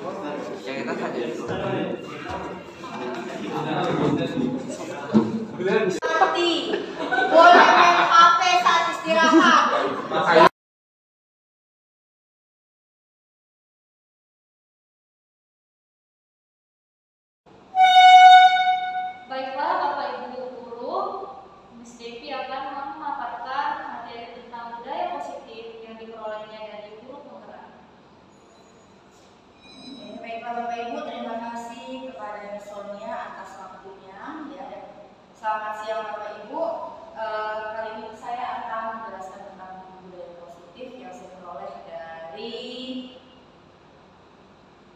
Yang kita saja Seperti boleh main HP saat istirahat. Baiklah Bapak Ibu guru, Miss Devi akan memaparkan materi tentang budaya positif yang diperolehnya dari guru penggerak. Baiklah Bapak Ibu, terima kasih kepada Miss Sonia atas waktunya. Ya. Selamat siang Bapak Ibu. Kali ini saya akan menjelaskan tentang budaya positif yang saya peroleh dari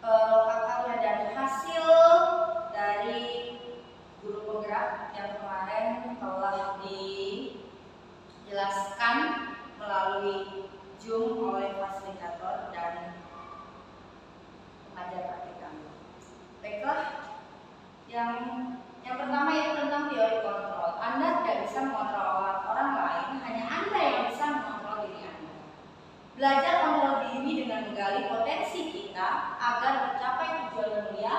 karya dan hasil dari guru penggerak yang kemarin telah dijelaskan melalui Zoom oleh fasilitator dan pengajar praktik kami. Baiklah, yang pertama itu tentang teori kontrol. Anda tidak bisa mengontrol orang lain, hanya Anda yang bisa mengontrol diri Anda. Belajar kontrol diri dengan menggali potensi kita agar mencapai tujuan mulia,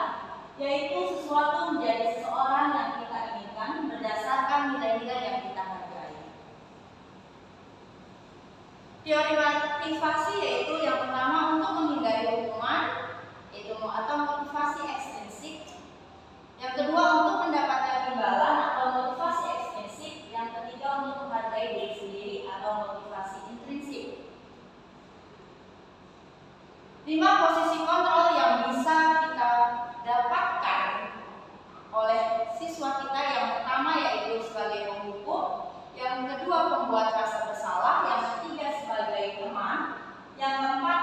yaitu sesuatu menjadi seseorang yang kita inginkan berdasarkan nilai-nilai yang kita hargai. Teori motivasi yaitu yang pertama untuk menghindari hukuman, atau motivasi ekstrinsik. Yang kedua untuk mendapatkan imbalan atau motivasi ekstrinsik. Yang ketiga untuk menghargai diri sendiri atau motivasi intrinsik. 5 posisi kontrol yang bisa kita dapatkan oleh siswa kita. Yang pertama yaitu sebagai penghukum, yang kedua pembuat rasa bersalah, yang ketiga sebagai teman, yang keempat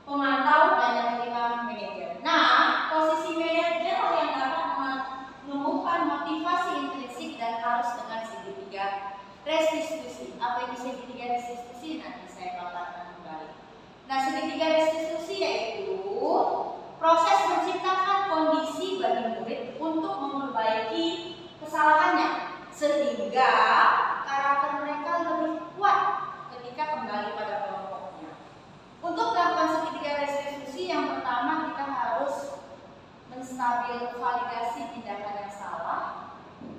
pemantau, dan yang kelima manajer. Nah, posisi manajer yang dapat menumbuhkan motivasi intrinsik dan harus dengan segitiga restitusi. Apa itu segitiga restitusi? Nanti saya paparkan kembali. Nah, segitiga restitusi yaitu proses menciptakan kondisi bagi murid untuk memperbaiki kesalahannya sehingga karakter mereka lebih kuat ketika kembali pada kelompoknya. Untuk melakukan segitiga restitusi, yang pertama kita harus menstabil validasi tindakan yang salah,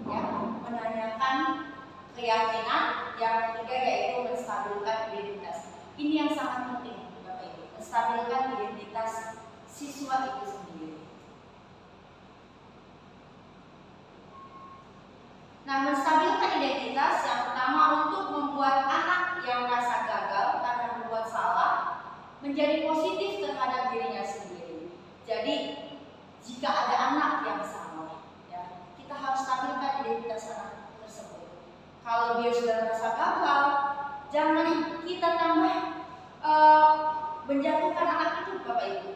ya, menanyakan keyakinan. Yang ketiga yaitu menstabilkan identitas. Ini yang sangat penting, Bapak Ibu, menstabilkan identitas siswa itu sendiri. Nah, menstabilkan identitas yang pertama untuk membuat anak yang merasa gagal karena berbuat salah menjadi positif terhadap dirinya sendiri. Jadi, jika ada anak yang salah, ya, kita harus stabilkan identitas anak tersebut. Kalau dia sudah merasa gagal, jangan kita tambah menjatuhkan anak itu, Bapak Ibu.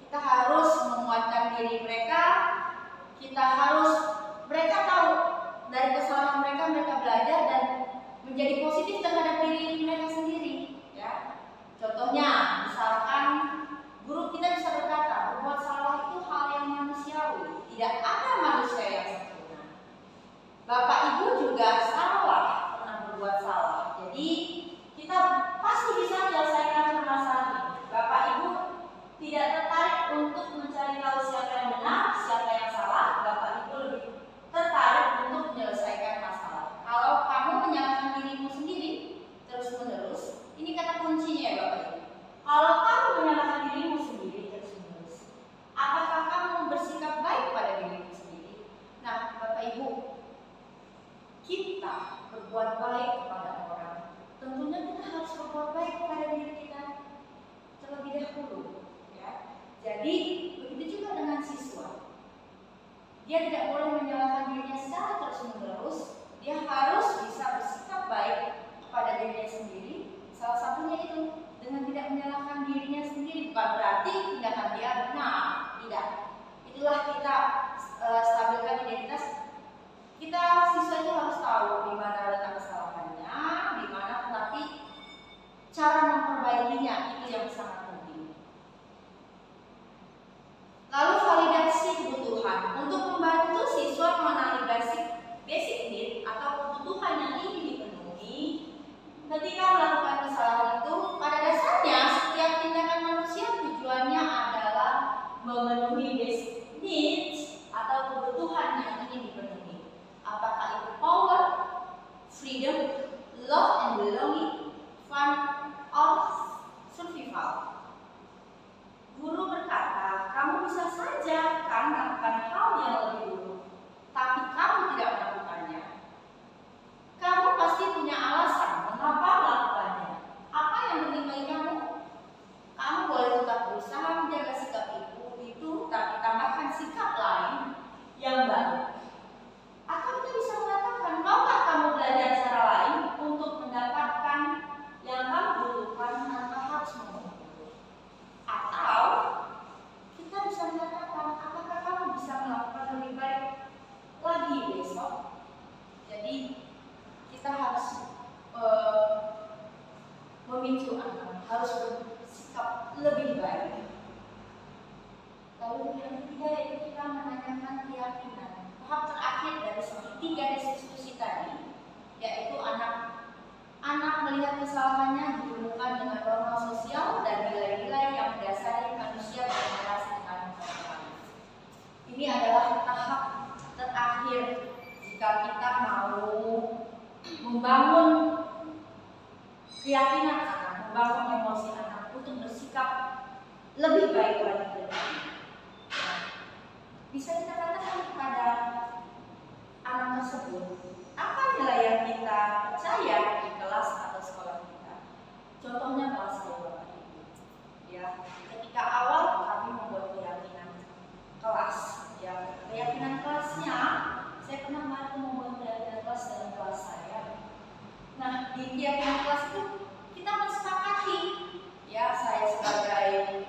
Kita harus menguatkan diri mereka. Mereka tahu dari kesalahan mereka, mereka belajar dan menjadi positif terhadap diri mereka sendiri. Ya, contohnya, misalkan guru kita bisa berkata, berbuat salah itu hal yang manusiawi. Tidak ada manusia yang sempurna. Bapak Ibu juga salah, pernah berbuat salah. Jadi kita pasti bisa menyelesaikan permasalahan ini. Bapak Ibu tidak tertarik untuk mencari tahu siapa yang benar, siapa yang salah. Bapak Ibu lebih tertarik untuk menyelesaikan masalah. Kalau kamu menyalahkan dirimu sendiri terus-menerus, ini kata kuncinya ya Bapak Ibu. Kalau kamu menyalahkan dirimu sendiri terus-menerus, apakah kamu bersikap baik pada dirimu sendiri? Nah, Bapak Ibu, kita berbuat baik kepada orang, tentunya kita harus berbuat baik kepada diri kita terlebih dahulu, ya. Jadi begitu juga dengan siswa. Dia tidak boleh menyalahkan dirinya secara terus-menerus. Dia harus bisa bersikap baik kepada dirinya sendiri. Salah satunya itu dengan tidak menyalahkan dirinya sendiri. Bukan berarti tindakan dia benar, tidak. Itulah kita stabilkan identitas. Kita siswa itu harus tahu di mana letak kesalahannya, di mana, tetapi cara memperbaikinya itu yang sangat penting. Lalu validasi kebutuhan untuk membantu siswa mengenali basic need atau kebutuhan yang ingin dipenuhi. Ketika melakukan kesalahan itu, pada dasarnya setiap tindakan manusia tujuannya adalah memenuhi basic needs atau kebutuhan yang ingin dipenuhi. Apakah itu power, freedom, love and belonging, fun, or survival? Guru berkata, kamu bisa saja kan melakukan hal yang lebih buruk, tapi kamu tidak melakukannya. Kamu pasti punya alasan mengapa melakukannya. Apa yang penting bagi kamu? Kamu boleh tetap berusaha menjaga sikap itu, tapi tambahkan sikap lain yang baik. Atau kita bisa mengatakan, maukah kamu belajar cara lain untuk mendapatkan yang kamu butuhkan tanpa harus mengeluh? Atau kita bisa mengatakan, apakah kamu bisa melakukan lebih baik lagi besok? Jadi kita harus memicu anak, harus bersikap lebih baik. Lalu yang ketiga yaitu kita menanyakan keyakinan. Tahap terakhir dari segitiga diskusi tadi, yaitu anak melihat kesalahannya dihubungkan dengan norma sosial dan nilai-nilai yang mendasari manusia berinteraksi dengan orang. Ini adalah tahap terakhir jika kita mau membangun keyakinan anak, membangun emosi anak untuk bersikap lebih baik lagi ke depan. Bisa kita katakan kepada anak tersebut, apa nilai yang kita percaya di kelas atau sekolah kita? Contohnya kelas Bapak Ibu. Ya, ketika awal kami membuat keyakinan kelas, ya keyakinan kelasnya, saya pernah membuat keyakinan kelas dalam kelas saya. Nah, di keyakinan kelas itu kita mensepakati, ya saya sebagai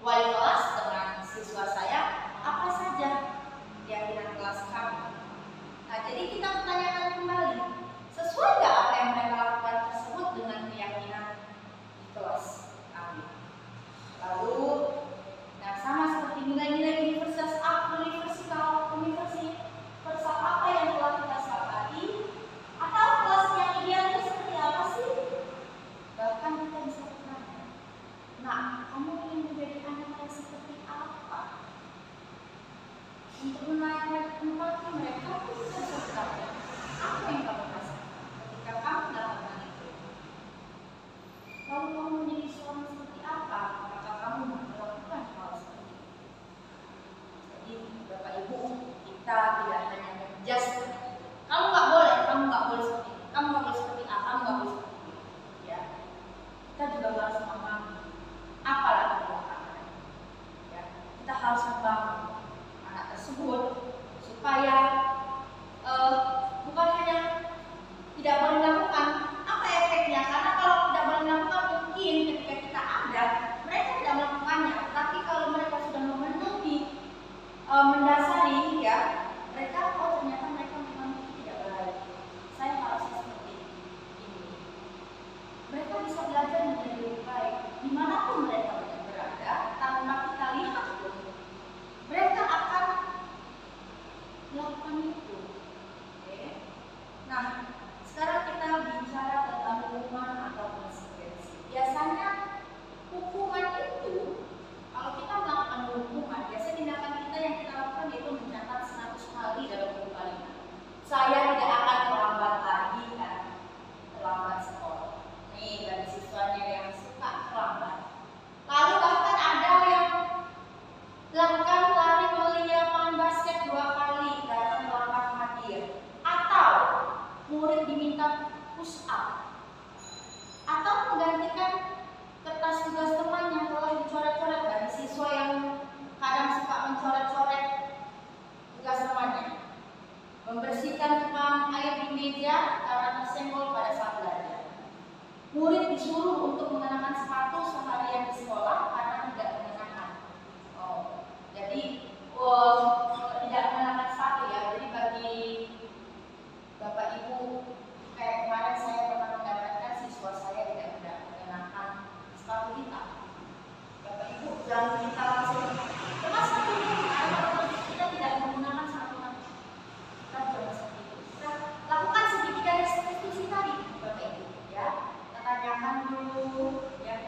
wali kelas dengan siswa saya, apa saja keyakinan kelas kami. Nah, jadi kita bertanyakan kembali, sesuai nggak apa yang mereka lakukan tersebut dengan keyakinan di kelas kami. Lalu, nah sama seperti nilai-nilai universal apa yang telah kita sepakati, atau kelas yang ideal itu seperti apa sih? Bahkan kita bisa bertanya, nah kamu ingin menjadi anak yang seperti apa? Untuk menaikkan empati mereka pun kita bisa bertanya, apa yang kamu rasakan ketika kamu melakukan itu? Lalu kamu menjadi seorang seperti apa? Maka kamu melakukan hal seperti itu. Jadi Bapak Ibu, kita tidak hanya menjudge seperti itu. Kamu nggak boleh seperti itu. Kamu nggak boleh seperti A, kamu nggak boleh seperti itu. Ya, kita juga harus memahami apa latar belakangnya. Ya, kita harus membangun anak tersebut supaya bukan hanya tidak boleh melakukan, apa efeknya? Karena kalau tidak boleh melakukan, mungkin ketika kita ada, mereka tidak melakukannya. Tapi kalau mereka sudah memenuhi mendasari, ya mereka ternyata mereka memang tidak baik. Saya harusnya seperti ini. Mereka bisa belajar menjadi lebih baik dimanapun mereka berada, tanpa kita lihat pun mereka akan melakukan itu. Oke. Nah, sekarang kita bicara tentang hukuman atau konsekuensi. Biasanya hukuman itu, kalau kita melakukan hukuman, biasanya tindakan kita yang kita lakukan itu mencatat 100 kali dalam buku kalimat. Saya tidak akan terlambat lagi kan, terlambat sekolah. Nih dari siswanya yang suka terlambat. Lalu bahkan ada yang melakukan lari volley lapangan basket 2 kali karena terlambat hadir. Atau murid diminta push up. Atau menggantikan kertas tugas teman yang telah dicoret-coret dari siswa yang kadang suka mencoret-coret tugas temannya. Membersihkan tukang air di meja karena tersenggol pada saat belajar. Murid disuruh untuk mengenakan sepatu seharian di sekolah karena tidak mengenakan. Jadi tidak mengenakan sepatu ya. Jadi bagi Bapak Ibu, kayak kemarin saya pernah mendapatkan siswa saya tidak mengenakan sepatu hitam. Bapak Ibu jangan kita langsung lepas sepatu hitam karena kita tidak menggunakan sepatu hitam. Kita jangan seperti itu. Kita lakukan segitiga restitusi tadi, Bapak Ibu, ya. Kita tanyakan dulu, ya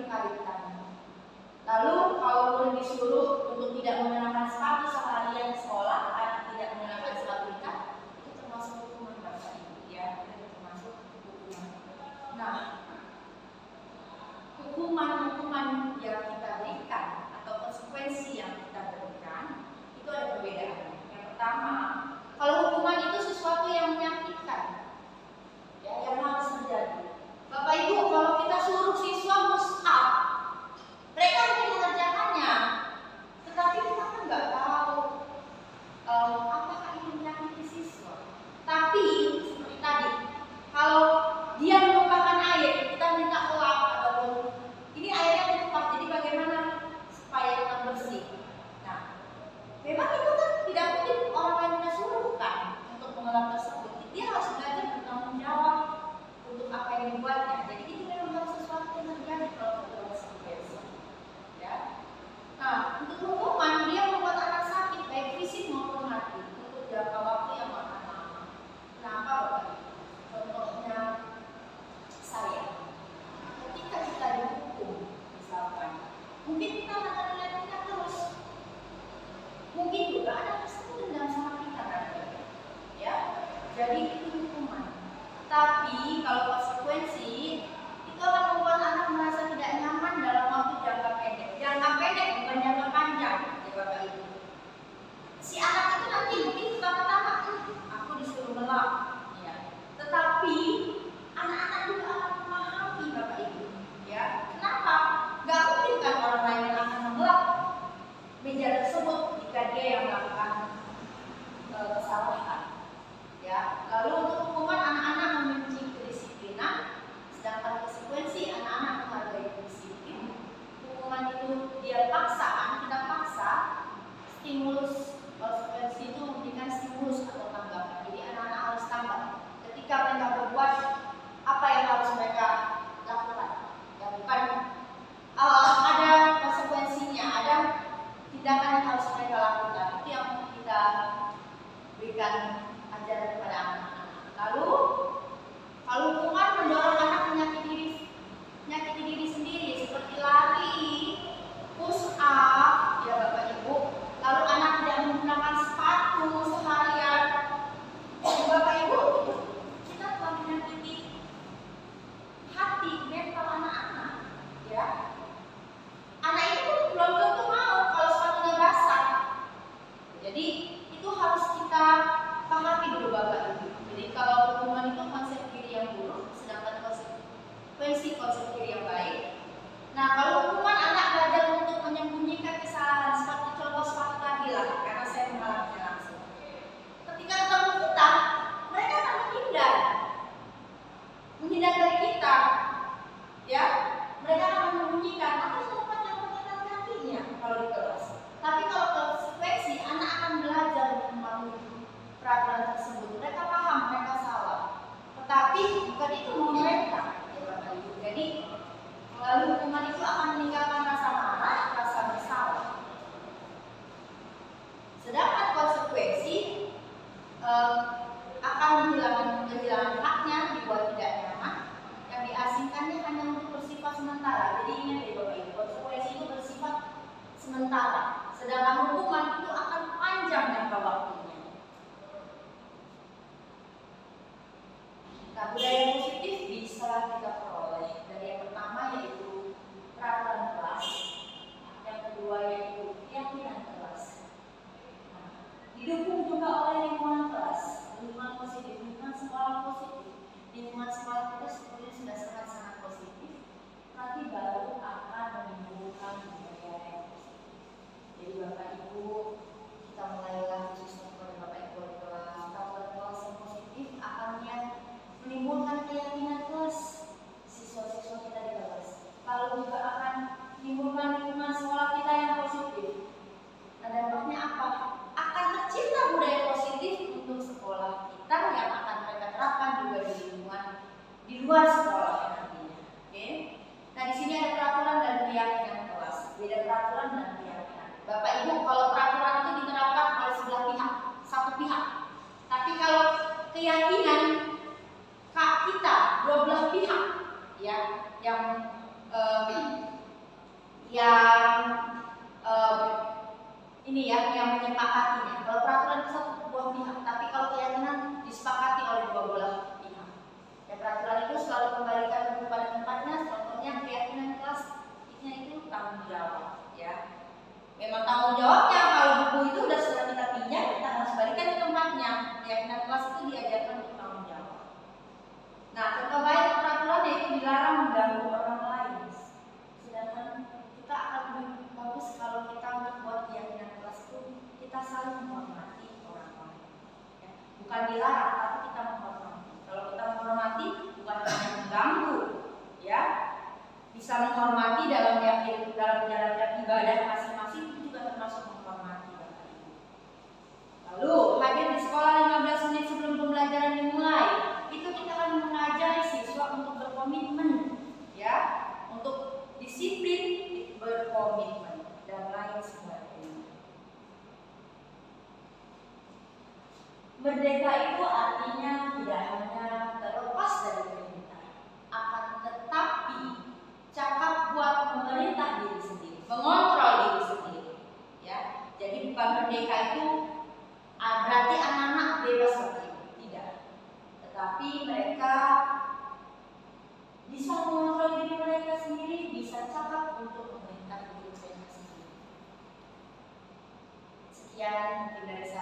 berkaitan. Lalu kalaupun disuruh untuk tidak mengenakan sepatu seharian di sekolah, anak tidak mengenakan sepatu ikat, itu termasuk hukuman Bapak Ibu ya, itu termasuk hukuman. Nah, hukuman-hukuman yang kita berikan atau konsekuensi yang kita berikan itu ada perbedaan. Yang pertama, kalau hukuman itu sesuatu yang menyakitkan, ya, yang harus terjadi. Bapak Ibu, kalau kita suruh siswa push up, mereka mungkin mengerjakannya, tetapi kita kan nggak tahu apakah ini menyakiti siswa. Tapi seperti tadi, kalau dia menumpahkan air, kita minta lap ataupun ini airnya tumpah, jadi bagaimana supaya tetap bersih? Nah, memang itu kan tidak mungkin orang yang kita suruh kan untuk mengelap tersebut. Dia harus belajar bertanggung jawab untuk apa yang dibuatnya. Jadi itu memang harus sesuatu yang terjadi kalau kita konsekuensi. Ya. Nah, untuk hukuman dia membuat anak sakit baik fisik maupun hati untuk jangka waktu yang akan lama. Kenapa Bapak? Contohnya saya, ketika kita dihukum, misalkan, mungkin kita akan melihatnya terus. Mungkin juga anak tersebut dendam sama kita kan? Ya, jadi itu hukuman. Tapi kalau konsekuensi itu akan membuat anak merasa tidak nyaman dalam waktu jangka pendek. Jangka pendek bukan jangka panjang, ya Bapak Ibu. Si anak itu nanti mungkin pertama-tama aku disuruh melap, ya. Tetapi anak-anak juga akan memahami Bapak Ibu, ya. Kenapa? Gak mungkin kan orang lain yang akan melap meja tersebut jika dia yang melakukan kesalahan. Ya, lalu untuk hukuman anak-anak membenci kedisiplinan, sedangkan konsekuensi anak-anak menghargai disiplin. Hukuman itu dia paksaan, kita paksa, stimulus, konsekuensi itu memberikan stimulus atau tanggapan. Jadi anak-anak harus tanggap ketika mereka berbuat apa yang harus mereka lakukan. Ya, bukan ada konsekuensinya, ada tindakan yang harus mereka lakukan. Itu yang kita berikan ajaran kepada anak-anak. Lalu, kalau hukuman mendorong anak menyakiti diri sendiri seperti lari, push up, ya Bapak Ibu. Lalu anak tidak menggunakan sepatu seharian, Bapak Ibu, kita telah menyakiti hati, mental anak-anak, ya. Anak itu belum tentu mau kalau sepatunya basah. Jadi itu harus kita pahami dulu Bapak Ibu. Jadi kalau hukuman itu konsep kiri yang buruk, sedangkan konsep kiri yang baik. Nah, kalau hukuman anak belajar untuk menyembunyikan kesalahan seperti contoh sepatu tadi lah, karena saya mengalaminya langsung. Ketika ketemu kita, mereka akan menghindar dari kita, ya. Mereka akan menyembunyikan atau sempat yang kakinya kalau di kelas. Tapi kalau konsekuensi, anak akan belajar untuk memahami peraturan tersebut. Mereka paham, mereka salah. Tetapi bukan itu mau mereka, ya Bapak Ibu. Jadi melalui hukuman itu akan meninggalkan rasa marah, rasa bersalah. Sedangkan konsekuensi akan kehilangan haknya, dibuat tidak nyaman, yang diasingkannya hanya untuk bersifat sementara. Jadi ingat ya Bapak Ibu, konsekuensi itu bersifat sementara. Sedangkan hukuman itu akan panjang jangka waktunya. Nah, budaya positif bisa kita peroleh dari yang pertama yaitu peraturan kelas, yang kedua yaitu keyakinan kelas. Nah, didukung juga oleh lingkungan kelas, lingkungan positif, lingkungan sekolah positif. Lingkungan sekolah kita sebetulnya sudah sangat-sangat positif, nanti baru akan menimbulkan budaya yang positif. Jadi Bapak Ibu, kita mulailah khususnya kepada Bapak Ibu kelas, peraturan kelas yang positif akan menimbulkan keyakinan kelas siswa-siswa kita di kelas. Lalu juga akan menimbulkan lingkungan sekolah kita yang positif. Nah, dampaknya apa? Akan tercipta budaya positif untuk sekolah kita yang akan mereka terapkan juga di lingkungan di luar sekolah nantinya. Oke? Nah, di sini ada peraturan dan keyakinan kelas. Beda peraturan dan keyakinan. Bapak Ibu, kalau peraturan itu diterapkan oleh sebelah pihak, satu pihak. Tapi kalau keyakinan kita dua belah pihak, ya, yang yang ini ya, yang menyepakatinya. Kalau peraturan itu satu buah pihak, tapi kalau keyakinan disepakati oleh dua belah pihak. Ya, peraturan itu selalu kembalikan kepada tempatnya. Contohnya keyakinan kelas itu tanggung jawab, ya. Memang tanggung jawabnya kalau buku itu sudah kita pinjam, kita harus balikan ke tempatnya. Keyakinan kelas itu diajarkan untuk tanggung jawab. Nah, contoh baik peraturan yaitu dilarang mengganggu orang lain. Sedangkan kita akan lebih bagus kalau kita membuat keyakinan kelas itu kita saling menghormati orang lain. Ya. Bukan dilarang, tapi kita menghormati. Kalau kita menghormati, bukan hanya mengganggu, ya. Bisa menghormati dalam menjalankan ibadah masing-masing itu juga termasuk menghormati Bapak Ibu. Lalu hadir di sekolah 15 menit sebelum pembelajaran dimulai, itu kita akan mengajari siswa untuk berkomitmen, ya, untuk disiplin, berkomitmen dan lain sebagainya. Merdeka itu artinya tidak hanya terlepas dari perintah, akan tetapi cakap buat memerintah diri sendiri, mengontrol diri sendiri, ya. Jadi bukan merdeka itu berarti anak-anak bebas beraktif, tidak. Tetapi mereka bisa mengontrol diri mereka sendiri, bisa cakap untuk memerintah diri mereka sendiri. Sekian dari saya.